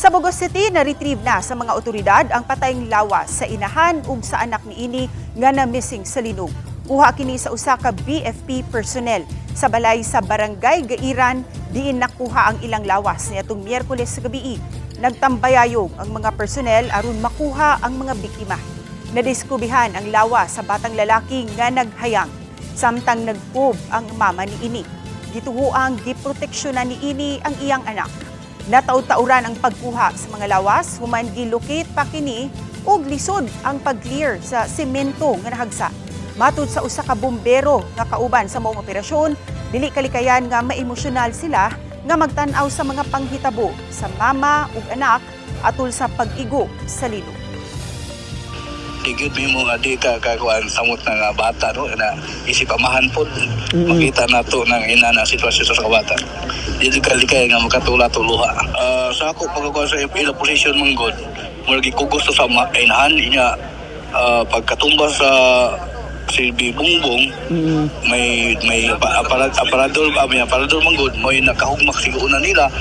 Sa Bogos City, na-retrieve na sa mga otoridad ang patayng lawas sa inahan ug sa anak niini nga na-missing sa linog. Kuha kini sa usa ka BFP personnel sa balay sa Barangay Gairan, diin nakuha ang ilang lawas niadtong Miyerkules sa gabi. Nagtambayayog ang mga personnel aron makuha ang mga biktima. Nadiskubihan ang lawas sa batang lalaki nga naghayang, samtang nagpub ang mama niini. Gituoang giproteksyonan niini ang iyang anak. Nataud-tauran ang pagkuha sa mga lawas, human gilocate pa kini ug lisod ang pag-clear sa semento nga nahagsa. Matud sa usa ka bombero nga kauban sa maong operasyon, dili kalikayan nga maemosyonal sila nga magtan-aw sa mga panghitabo sa mama ug anak atol sa pag-igo sa linog. Digid mo nga di ka kakuan samot na nga bata no na isip amahan pod makita nato nang ina na sitwasyon sa kabata dili kalikay nga makatula-tuluha sa ako pagkuan sa ila position manggod murag gikugos sa inahan niya pagkatumba sa silbi bungbong may aparador manggod may nakahugmak siguro na nila.